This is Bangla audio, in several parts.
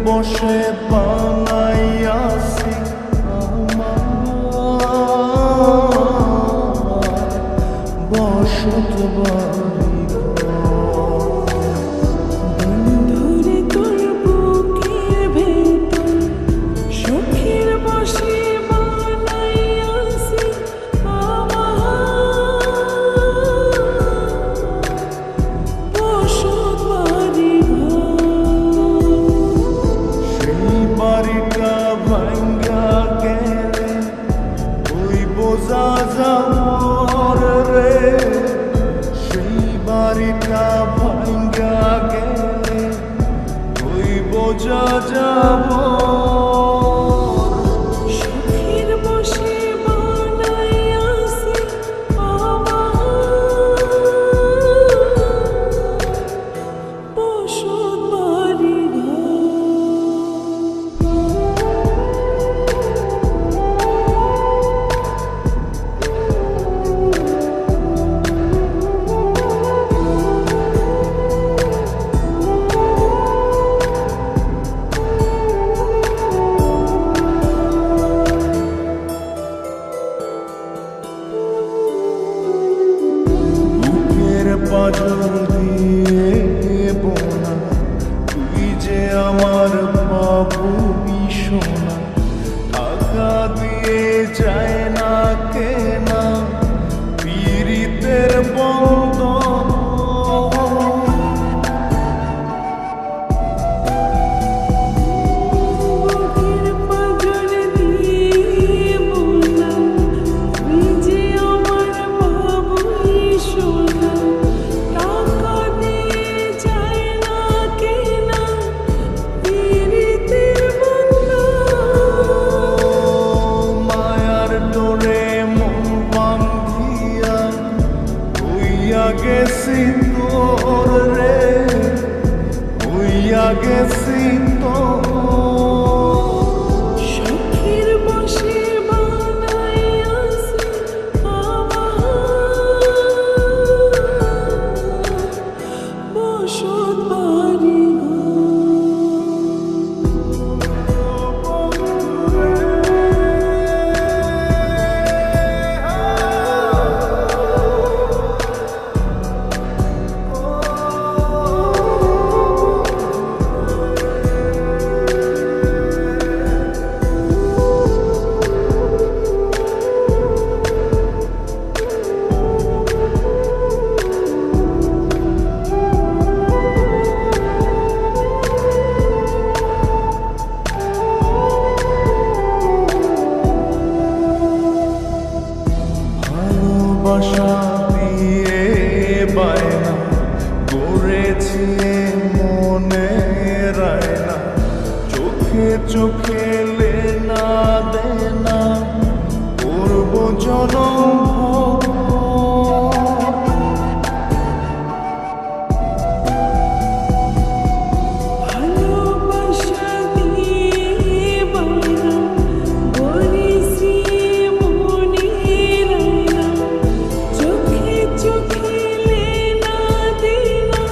বসে বানাইয়াছি বসত বাড়ি। বন্ধুরে তোর বুকের ভেতর সুখের বসে বানাইয়াছি বসত বাড়ি সেই বাড়িটা ভাঙ্গা গেলে ওই বোঝা যাবর রে। সেই বাড়িটা ভাঙ্গা গেলে ওই বোঝা যাব। সুখের বসে বানাইয়াছি বসত বাড়ি পাজর দিয়ে বোনা তুই যে আমার বাবু সোনা। টাকা দিয়ে যায় না কেনা পীড়িতের বন্ধ। বুকের পাঁজর দিয়ে বোনা তুই যে আমার বাবুই সোনা। টাকা দিয়ে যায় না কেনা পীড়িতের বন্ধা। মায়ার ডোরে মন বান্ধিয়া হইয়া গেছি তোর রে। হইয়া গেছি তোর। সুখের বসে বানাইয়াছি বসত বাড়ি ভালোবাসা দিয়ে বায়না করেছি মনে রায়না। চোখে চোখে লেনা দেনা করব জনম ভালোবাসা দিয়ে বায়না করেছি মনে রায়না। চোখে চোখে লেনা দেনা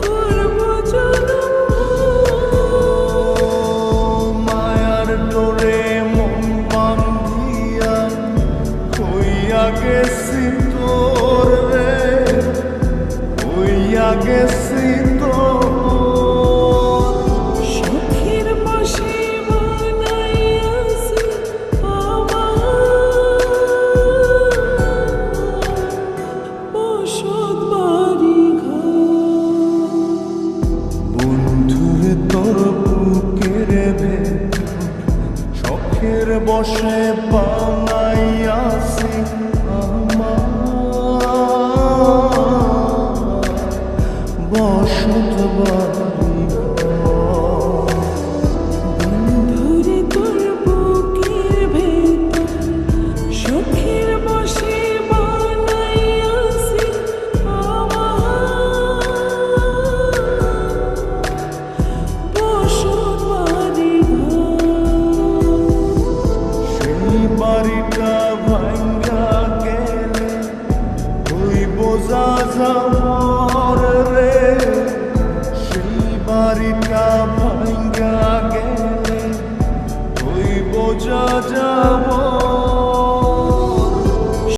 করব জনম। মায়ার ডোরে মন বান্ধিয়া হইয়া গেছি তোর রে। হইয়া গেছি তোর। সুখের বসে বানাইয়াছি বসত বাড়ি বন্ধুরে তোর বুকের ভেতর শখের বসে বানাইয়াছি বসত বাড়ি।